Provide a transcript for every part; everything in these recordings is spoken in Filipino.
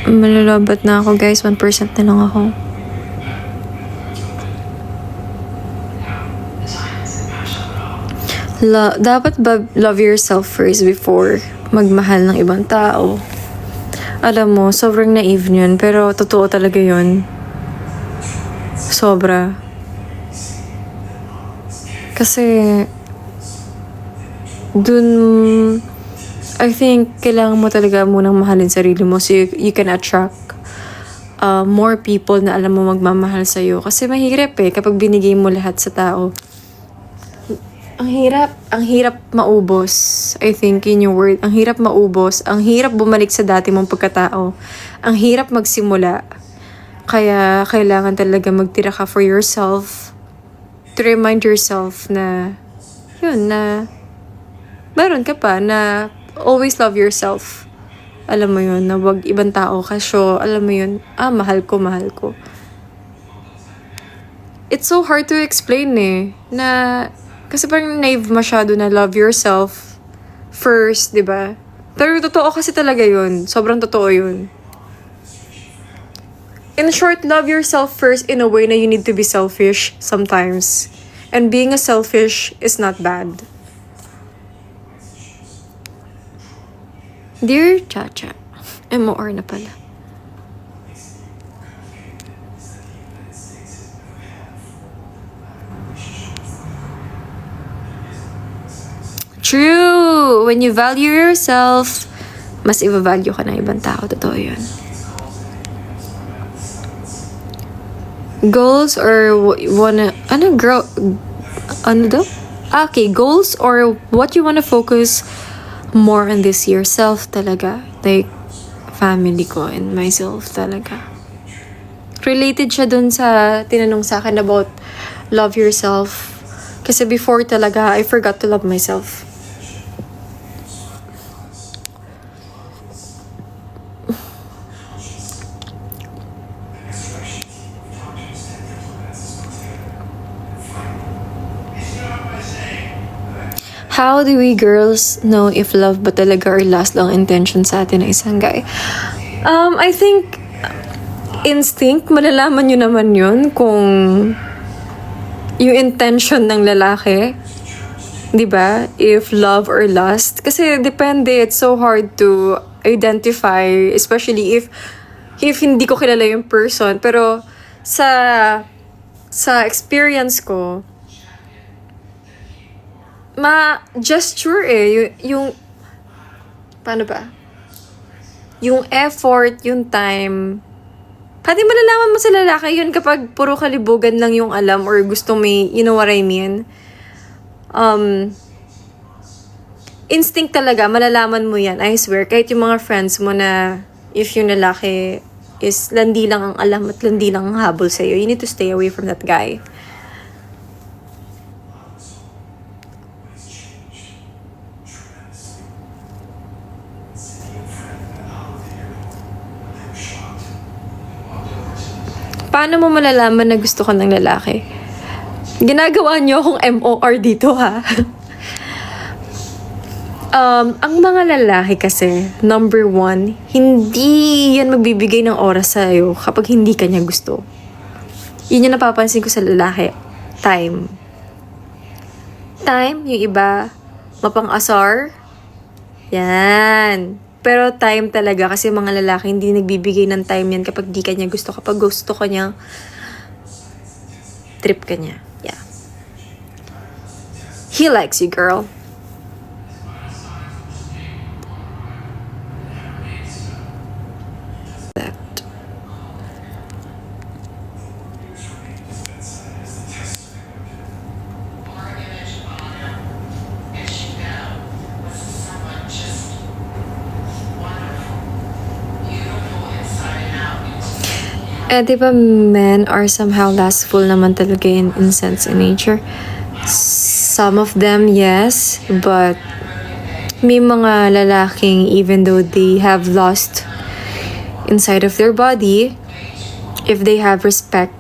Malalabat na ako guys, 1% na lang ako. Dapat ba love yourself first before magmahal ng ibang tao? Alam mo, sobrang naive yun, pero totoo talaga yun. Sobra. Kasi, dun, I think, kailangan mo talaga munang mahalin sarili mo so you can attract more people na alam mo magmamahal sa'yo. Kasi mahirap kapag binigay mo lahat sa tao. Ang hirap maubos. I think yun yung word. Ang hirap maubos. Ang hirap bumalik sa dati mong pagkatao. Ang hirap magsimula. Kaya kailangan talaga magtira ka for yourself. To remind yourself na, yun, na meron ka pa na always love yourself. Alam mo yun, na wag ibang tao kasi alam mo yun, mahal ko. It's so hard to explain na kasi parang naive masyado na love yourself first, di ba? Pero totoo kasi talaga yun. Sobrang totoo yun. In short, love yourself first in a way na you need to be selfish sometimes. And being a selfish is not bad. Dear Chacha, MOR na pala. True! When you value yourself, mas i-value ka ng ibang tao. Totoo yun. Goals or Okay, goals or what you wanna focus more on this year. Self talaga. Like, family ko and myself talaga. Related siya dun sa tinanong sa akin about love yourself. Kasi before talaga, I forgot to love myself. How do we girls know if love ba talaga or last lang intention sa atin ng isang guy? I think instinct, malalaman nyo naman yun kung yung intention ng lalaki, di ba? If love or lust. Kasi depende, it's so hard to identify, especially if hindi ko kilala yung person. Pero sa experience ko, gesture yung paano ba? Yung effort, yung time. Pati malalaman mo sa lalaki yun kapag puro kalibugan lang yung alam or gusto may, you know what I mean? Instinct talaga, malalaman mo yan. I swear, kahit yung mga friends mo na if yung lalaki is landi lang ang alam at landi lang ang habol sa'yo, you need to stay away from that guy. Paano mo malalaman na gusto ka ng lalaki? Ginagawa niyo akong MOR dito, ha? Ang mga lalaki kasi, number 1, hindi yan magbibigay ng oras sa'yo kapag hindi ka niya gusto. Yun yung napapansin ko sa lalaki. Time. Time, yung iba, mapang-asar. Yan. Pero time talaga kasi mga lalaki hindi nagbibigay ng time yan kapag di ka niya gusto. Kapag gusto ka niya, trip ka niya. Yeah. He likes you, girl. Di ba men are somehow lustful naman talaga in sense in nature? Some of them, yes. But may mga lalaking even though they have lust inside of their body, if they have respect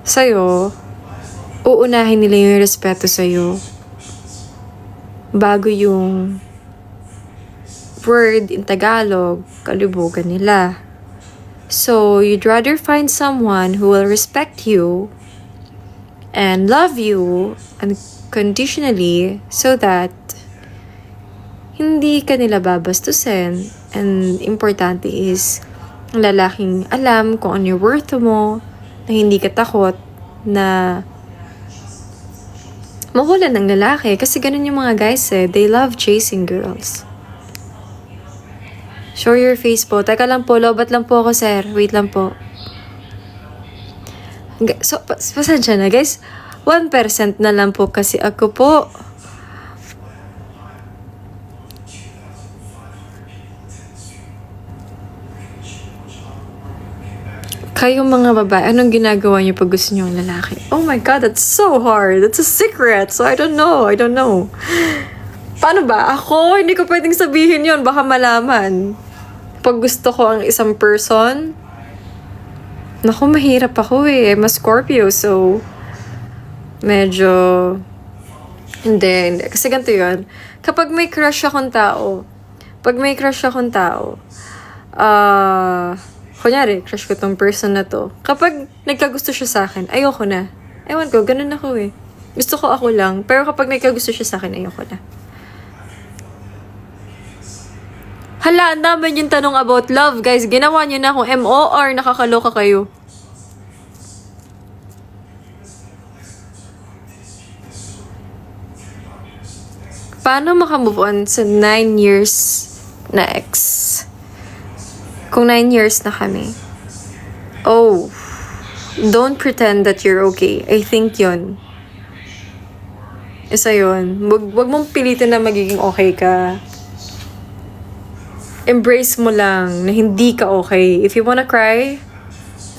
sa'yo, uunahin nila yung respeto sa'yo bago yung word in Tagalog, kalibugan nila. So, you'd rather find someone who will respect you and love you unconditionally so that hindi ka nila babastusin. And importante is, ang lalaking alam kung ano yung worth mo, na hindi ka takot na mawala ng lalaki. Kasi ganun yung mga guys they love chasing girls. Show your face po. Teka lang po, lobat lang po ako, sir. Wait lang po. So, pasensya na, guys. 1% na lang po kasi ako po. Kayong mga babae, anong ginagawa niyo pag gusto niyo ang lalaki? Oh my God, that's so hard. That's a secret. So, I don't know. Paano ba? Ako, hindi ko pwedeng sabihin yon. Baka malaman. Pag gusto ko ang isang person, naku, mahirap ako I'm a Scorpio, so medyo hindi. Kasi ganito yun. Kapag may crush akong tao, kunyari, crush ko tong person na to. Kapag nagkagusto siya sa akin, ayoko na. Ewan ko, ganun ako Gusto ko ako lang. Pero kapag nagkagusto siya sa akin, ayoko na. Hala, naman yung tanong about love, guys. Ginawa niyo na akong MOR, nakakaloka kayo. Paano makamove on sa 9 years na ex? Kung 9 years na kami. Oh, don't pretend that you're okay. I think yun. Isa yun. Wag mong pilitin na magiging okay ka. Embrace mo lang na hindi ka okay. If you wanna cry,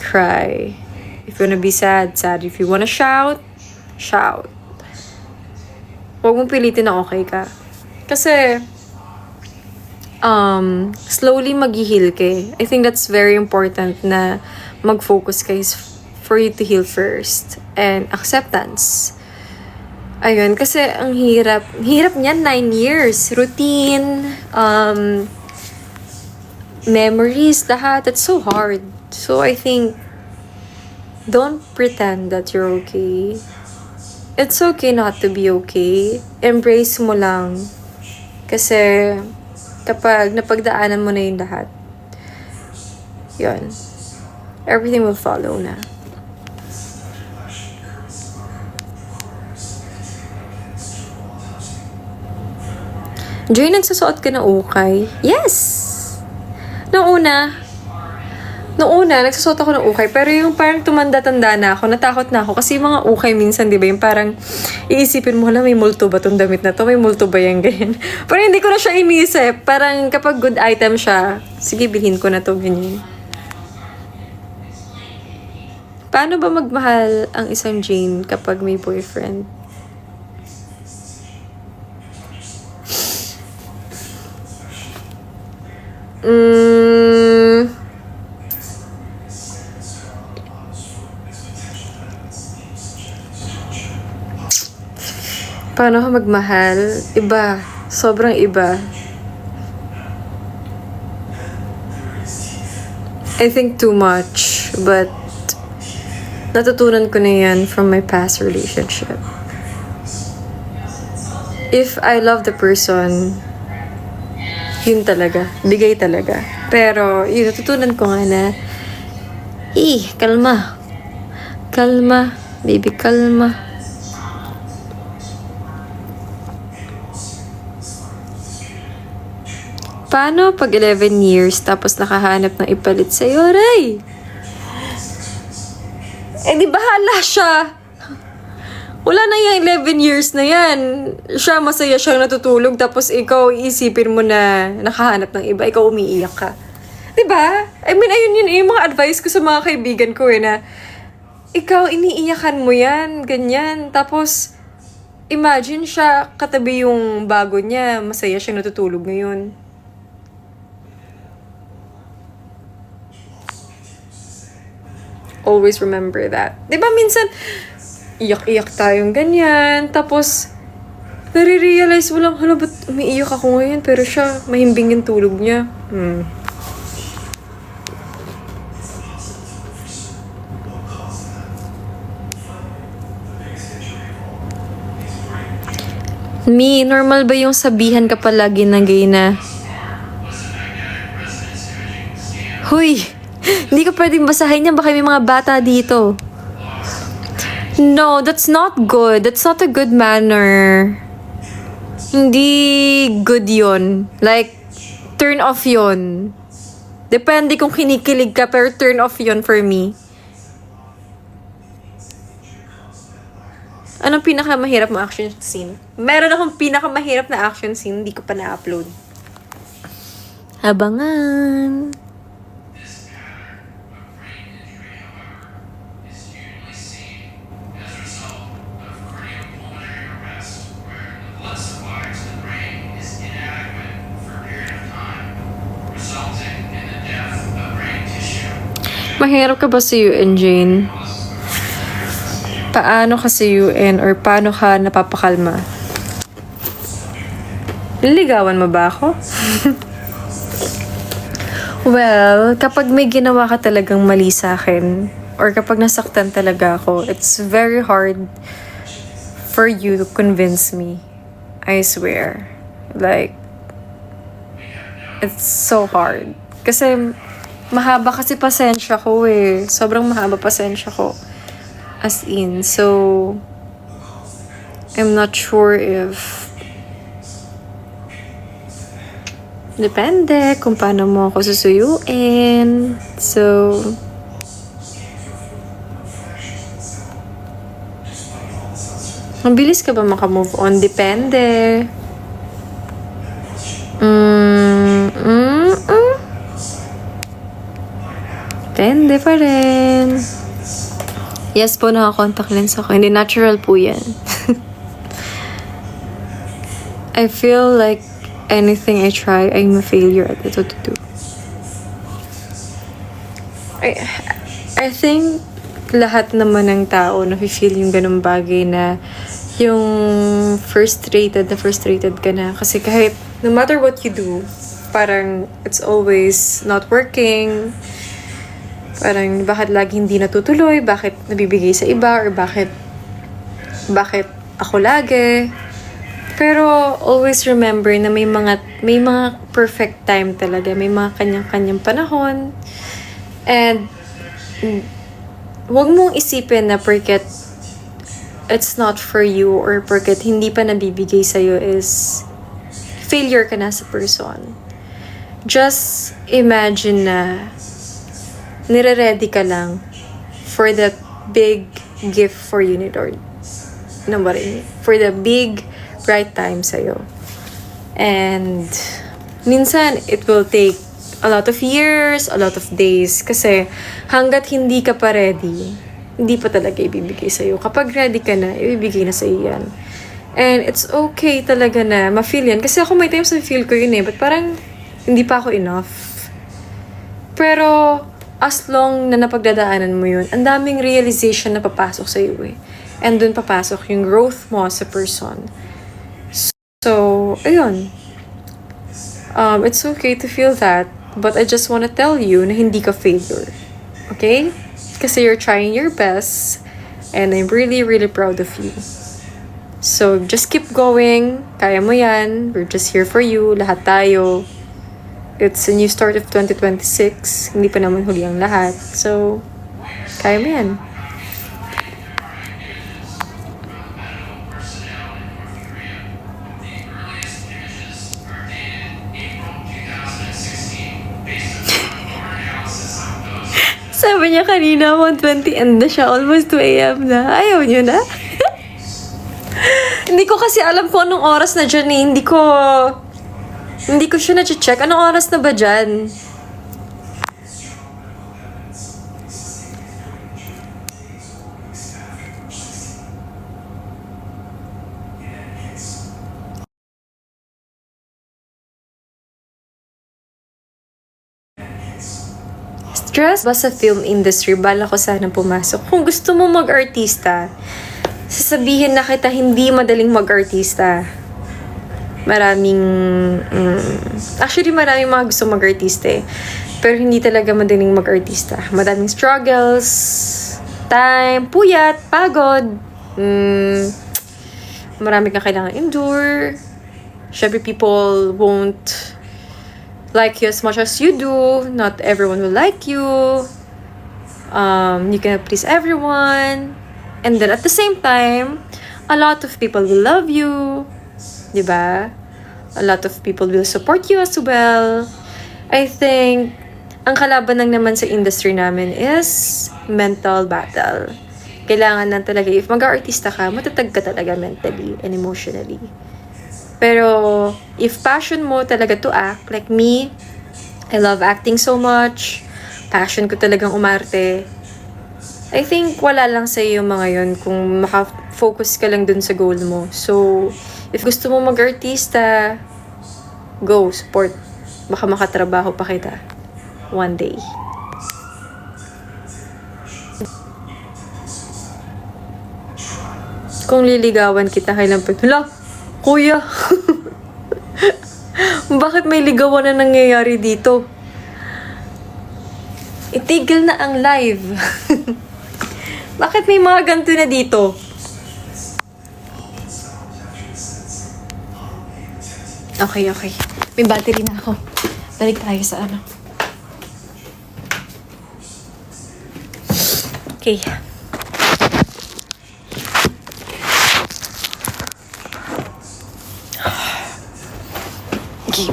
cry. If you wanna be sad, sad. If you wanna shout, shout. Huwag mong pilitin na okay ka. Kasi, slowly mag-heal ka. I think that's very important na mag-focus kayo for you to heal first. And acceptance. Ayun, kasi ang hirap. Hirap niyan, 9 years. Routine, memories, lahat. That's so hard. So, I think, don't pretend that you're okay. It's okay not to be okay. Embrace mo lang. Kasi, kapag napagdaanan mo na yung lahat, yun, everything will follow na. Joy, nagsusuot ka na ukay? Yes! Noong una, nagsusot ako ng ukay. Pero yung parang tumanda-tanda na ako, natakot na ako. Kasi yung mga ukay minsan, di ba, yung parang iisipin mo, may multo ba tong damit na to? May multo ba yan, ganyan? Pero hindi ko na siya inisip. Parang kapag good item siya, sige, bilhin ko na to, ganyan. Paano ba magmahal ang isang Jane kapag may boyfriend? Paano ka magmahal? Iba. Sobrang iba. I think too much. But, natutunan ko na yan from my past relationship. If I love the person, yun talaga. Bigay talaga. Pero, yun, natutunan ko nga na, kalma. Kalma. Baby, kalma. Paano pag 11 years tapos nakahanap ng ipalit sa'yo, Ray? Di bahala siya. Wala na yung 11 years na yan. Siya, masaya siyang natutulog tapos ikaw iisipin mo na nakahanap ng iba, ikaw umiiyak ka. Diba? I mean, ayun yun yung mga advice ko sa mga kaibigan ko na ikaw iniiyakan mo yan, ganyan. Tapos, imagine siya katabi yung bago niya, masaya siyang natutulog ngayon. Always remember that. Diba minsan, iyak-iyak tayong ganyan, tapos, nare-realize mo lang, hala, ba't umiiyak ako ngayon? Pero siya, mahimbing yung tulog niya. Normal ba yung sabihan ka palagi ng gay na, huy, hindi ka pwedeng basahin yan, baka may mga bata dito. No, that's not good. That's not a good manner. Hindi good yon. Like, turn off yon. Depende kung kinikilig ka, pero turn off yon for me. Anong pinakamahirap mo action scene? Meron akong pinakamahirap na action scene, hindi ko pa na-upload. Abangan! Mahirap ka ba sa UN, Jane? Paano ka sa UN or paano ka napapakalma? Liligawan mo ba ako? Well, kapag may ginawa ka talagang mali sa akin or kapag nasaktan talaga ako, it's very hard for you to convince me. I swear. Like, it's so hard. Kasi mahaba kasi pasensya ko eh. Sobrang mahaba pasensya ko. As in, so I'm not sure if depende kung paano mo ako susuyuin. So mabilis ka ba makamove on? Depende. Depende pa rin. Yes po, naka-contact lens ako. Hindi, natural po yan. I feel like anything I try, I'm a failure at ito to do. I think lahat naman ng tao na-feel yung ganung bagay na yung frustrated ka na. Kasi kahit, no matter what you do, parang it's always not working. Parang bakit lagi hindi natutuloy, bakit nabibigay sa iba, or bakit ako lagi. Pero always remember na may mga perfect time talaga, may mga kanyang-kanyang panahon. And wag mong isipin na porket it's not for you or porket hindi pa nabibigay sa'yo is failure ka na sa person. Just imagine na nire-ready ka lang for that big gift for you ni Lord. You know what I mean? For the big, bright time sa'yo. And minsan, it will take a lot of years, a lot of days. Kasi hanggat hindi ka pa ready, hindi pa talaga ibibigay sa'yo. Kapag ready ka na, ibibigay na sa'yo yan. And it's okay talaga na ma-feel yan. Kasi ako may times na feel ko yun eh. But parang hindi pa ako enough. Pero as long na napagdadaanan mo yun, ang daming realization na papasok sa iyo eh. And dun papasok yung growth mo sa person. So, ayun. It's okay to feel that, but I just wanna tell you na hindi ka failure. Okay? Kasi you're trying your best, and I'm really, really proud of you. So, just keep going. Kaya mo yan. We're just here for you. Lahat tayo. It's a new start of 2026. Hindi pa naman huli ang lahat. So, kaya mo yan. Sabi niya kanina, 1:20 and na siya. Almost 2 a.m. na. Ayaw niyo na? Hindi ko kasi alam kung anong oras na dyan eh. Hindi ko siya na-check. Anong oras na ba dyan? Stress ba sa film industry? Bala ko sana pumasok. Kung gusto mo mag-artista, sasabihin na kita hindi madaling mag-artista. Maraming mga gusto mag-artista eh. Pero hindi talaga madaling mag-artista. Madaming struggles, time, puyat, pagod. marami kang kailangan endure. Syempre, people won't like you as much as you do. Not everyone will like you. You cannot please everyone. And then at the same time, a lot of people will love you. Diba? A lot of people will support you as well. I think, ang kalaban lang naman sa industry namin is mental battle. Kailangan na talaga, if mag-artista ka, matatag ka talaga mentally and emotionally. Pero, if passion mo talaga to act, like me, I love acting so much, passion ko talagang umarte, I think wala lang sa iyo mga yun kung maka-focus ka lang dun sa goal mo. So, if gusto mo mag-artista, go, support. Baka makatrabaho pa kita one day. Kung liligawan kita, kailan pa, hala, kuya, bakit may ligawan na nangyayari dito? Itigil na ang live. Bakit may mga ganito na dito? Okay. May battery na ako. Balik tayo sa ano. Okay. Game.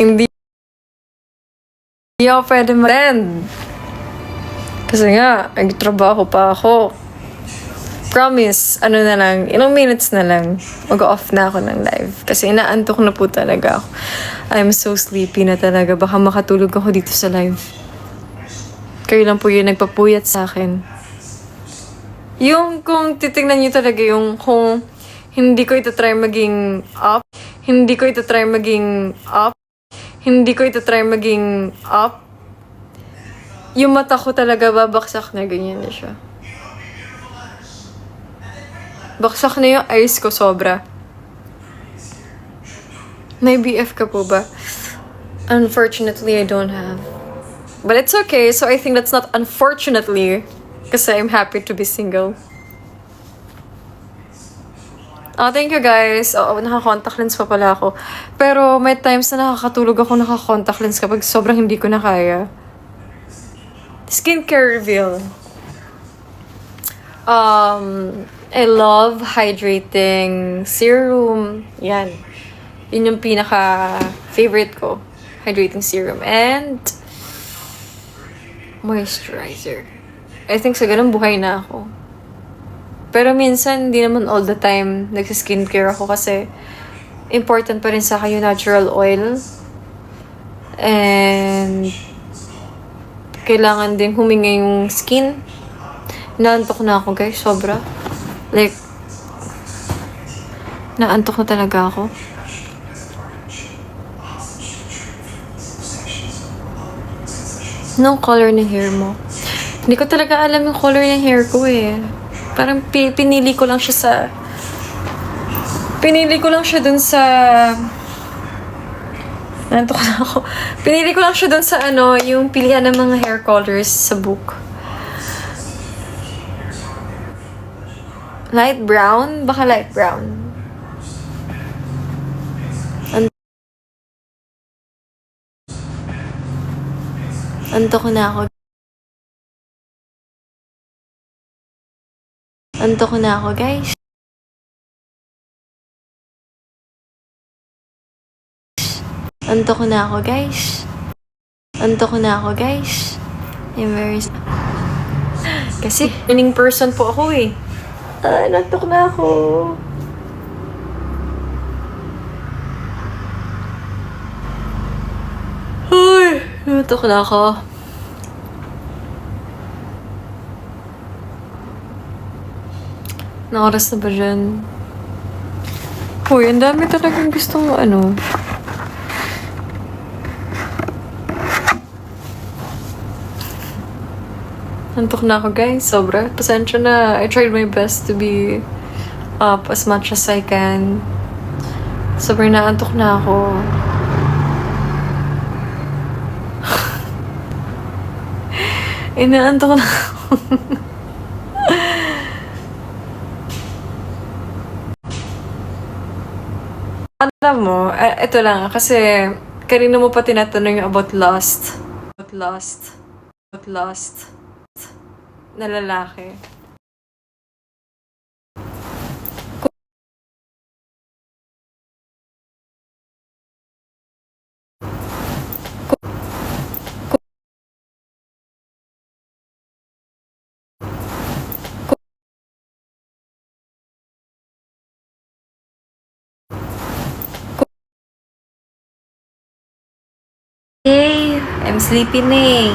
Hindi ako pwede ma-end. Kasi nga, nagtrabaho pa ako. Promise, ano na lang, ilang minutes na lang, mag-off na ako ng live. Kasi inaantok na po talaga ako. I'm so sleepy na talaga. Baka makatulog ako dito sa live. Kayo lang po yung nagpapuyat sa akin. Yung kung titignan nyo talaga yung kung hindi ko ito try maging up, hindi ko ito try maging up, hindi ko ito try maging up, yung mata ko talaga babaksak na ganyan na siya. Baksak na yung eyes ko sobra. May BF ka po ba? Unfortunately, I don't have. But it's okay, so I think that's not unfortunately, kasi I'm happy to be single. Oh, thank you guys. Oo, naka-contact lens pa pala ako. Pero may times na nakakatulog ako naka-contact lens kapag sobrang hindi ko na kaya. Skincare reveal. I love hydrating serum. Yan. Yun yung pinaka-favorite ko. Hydrating serum. And moisturizer. I think sa ganun buhay na ako. Pero minsan, hindi naman all the time nagsiskincare ako kasi important pa rin sa akin yung natural oil. And kailangan din huminga yung skin. Naantok na ako, guys. Sobra. Like, naantok na talaga ako. Anong color ng hair mo? Hindi ko talaga alam yung color ng hair ko eh. Parang pinili ko lang siya dun sa nantok na ako. Pinili ko lang siya dun sa ano, yung pilihan ng mga hair colors sa book. Light brown? Baka light brown. Antok na ako. Antok na ako, guys. Antok na ako, guys. Antok na ako, guys. I'm very... Kasi, morning person po ako eh. Nantok na ako. Ay, nantok na ako. Na oras na ba dyan? Uy, ang dami talagang gustong ano. Nantok na ako, guys. Sobra. Pasensya na. I tried my best to be up as much as I can. Sobrang naantok na ako. Inaantok na ako. Alam mo, ito lang, kasi kanina mo pa tinatanong yung about lust. About lust. Na lalaki. Hey, I'm sleepy na eh.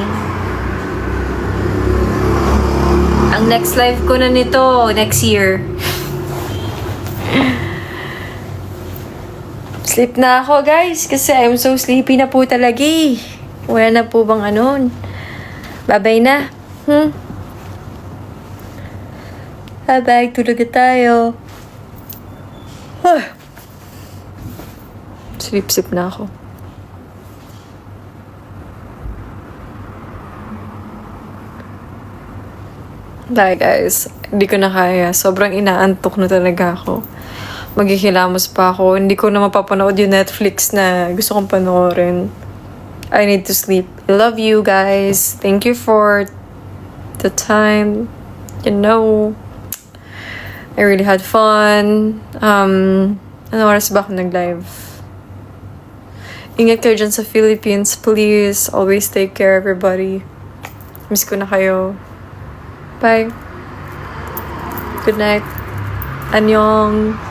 Ang next live ko na nito, next year. Sleep na ako guys, kasi I'm so sleepy na po talaga eh. Wala na po bang anon? Bye-bye na. Bye-bye, tulog na tayo. Sleep-sip na ako. Bye guys, hindi ko na kaya. Sobrang inaantok na talaga ako. Maghihilamos pa ako. Hindi ko na mapapanood yung Netflix na gusto kong panoorin. I need to sleep. I love you guys. Thank you for the time. You know, I really had fun. Ano oras ba ako nag-live? Ingat kayo dyan sa Philippines, please. Always take care, everybody. Miss ko na kayo. Bye. Good night. Annyeong.